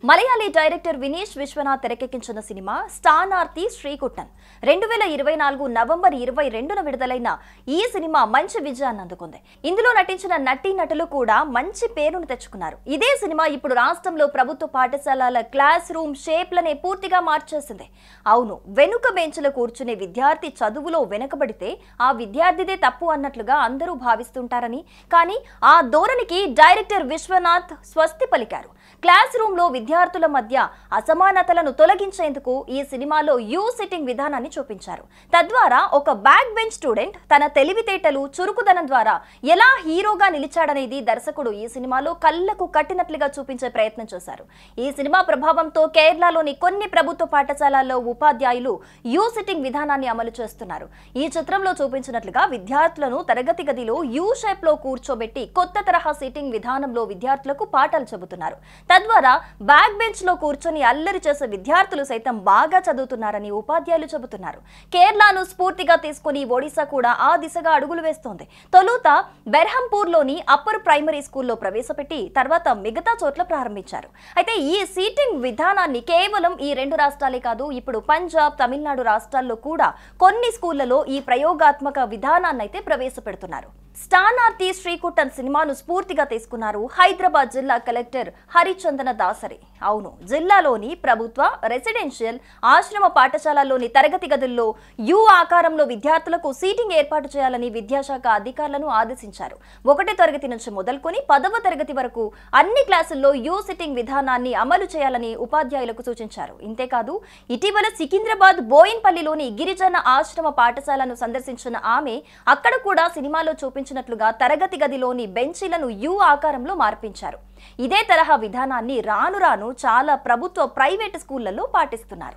Malayali director Vineesh Vishwanath తెరకెక్కించిన cinema స్టానార్తి శ్రీకుట్టన్ 2024 November 22న విడుదలైన ఈ సినిమా మంచి విజయాన్ని అందుకుంది. ఇందులో నటించిన నటీనటులు కూడా మంచి పేరును తెచ్చుకున్నారు. ఇదే సినిమా ఇప్పుడు రాష్ట్రంలో ప్రభుత్వ పాఠశాలల క్లాస్ రూమ్ షేప్లనే పూర్తిగా మార్చేసింది. అవును, వెనుక బెంచ్లో కూర్చునే విద్యార్థి చదువులో వెనుకబడితే ఆ విద్యార్థిదే తప్పు అన్నట్లుగా అందరూ భావిస్తుంటారని, కానీ ఆ ధోరణికి డైరెక్టర్ విశ్వనాథ్ స్వస్తి పలికారు. క్లాస్ రూమ్ లో విద్యార్థుల మధ్య అసమానతలను తొలగించేందుకు ఈ సినిమాలో యూ సిట్టింగ్ విధానాన్ని చూపించారు. తద్వారా ఒక బ్యాక్ బెంచ్ స్టూడెంట్ తన తెలివితేటలు, చురుకుదనం ద్వారా ఎలా హీరోగా నిలిచాడనేది దర్శకుడు ఈ సినిమాలో కళ్లకు కట్టినట్లుగా చూపించే ప్రయత్నం చేశారు. ఈ సినిమా ప్రభావంతో కేరళలోని కొన్ని ప్రభుత్వ పాఠశాలల్లో ఉపాధ్యాయులు యూ సిట్టింగ్ విధానాన్ని అమలు చేస్తున్నారు. ఈ చిత్రంలో చూపించినట్లుగా విద్యార్థులను తరగతి గదిలో యూ షేప్ లో కూర్చోబెట్టి కొత్త తరహా సిట్టింగ్ విధానంలో విద్యార్థులకు పాఠాలు చెబుతున్నారు. తద్వారా బ్యాక్ బెంచ్ లో కూర్చొని అల్లరి చేసే విద్యార్థులు సైతం బాగా చదువుతున్నారని ఉపాధ్యాయులు చెబుతున్నారు. కేరళను స్ఫూర్తిగా తీసుకుని ఒడిశా కూడా ఆ దిశగా అడుగులు వేస్తోంది. తొలుత బెర్హంపూర్ లోని అప్పర్ ప్రైమరీ స్కూల్లో ప్రవేశపెట్టి తర్వాత మిగతా చోట్ల ప్రారంభించారు. అయితే ఈ సీటింగ్ విధానాన్ని కేవలం ఈ రెండు రాష్ట్రాలే కాదు, ఇప్పుడు పంజాబ్, తమిళనాడు రాష్ట్రాల్లో కూడా కొన్ని స్కూళ్లలో ఈ ప్రయోగాత్మక విధానాన్ని అయితే ప్రవేశపెడుతున్నారు. స్టానార్తి శ్రీకుట్టన్ సినిమాను స్ఫూర్తిగా తీసుకున్నారు హైదరాబాద్ జిల్లా కలెక్టర్ హరిచందన దాసరి. అవును, జిల్లాలోని ప్రభుత్వ రెసిడెన్షియల్ ఆశ్రమ పాఠశాలలోని తరగతి గదుల్లో యూ ఆకారంలో విద్యార్థులకు సీటింగ్ ఏర్పాటు చేయాలని విద్యాశాఖ అధికారులను ఆదేశించారు. 1వ తరగతి నుంచి మొదలుకొని 10వ తరగతి వరకు అన్ని క్లాసుల్లో యూ సిట్టింగ్ విధానాన్ని అమలు చేయాలని ఉపాధ్యాయులకు సూచించారు. ఇంతేకాదు, ఇటీవల సికింద్రాబాద్ బోయిన్పల్లిలోని గిరిజన ఆశ్రమ పాఠశాలను సందర్శించిన ఆమె అక్కడ కూడా సినిమాలో చూపించినట్లుగా తరగతి గదిలోని బెంచీలను యూ ఆకారంలో మార్పించారు. ఇదే తరహా విధానాన్ని రాను రాను చాలా ప్రభుత్వ, ప్రైవేటు స్కూళ్లలో పాటిస్తున్నారు.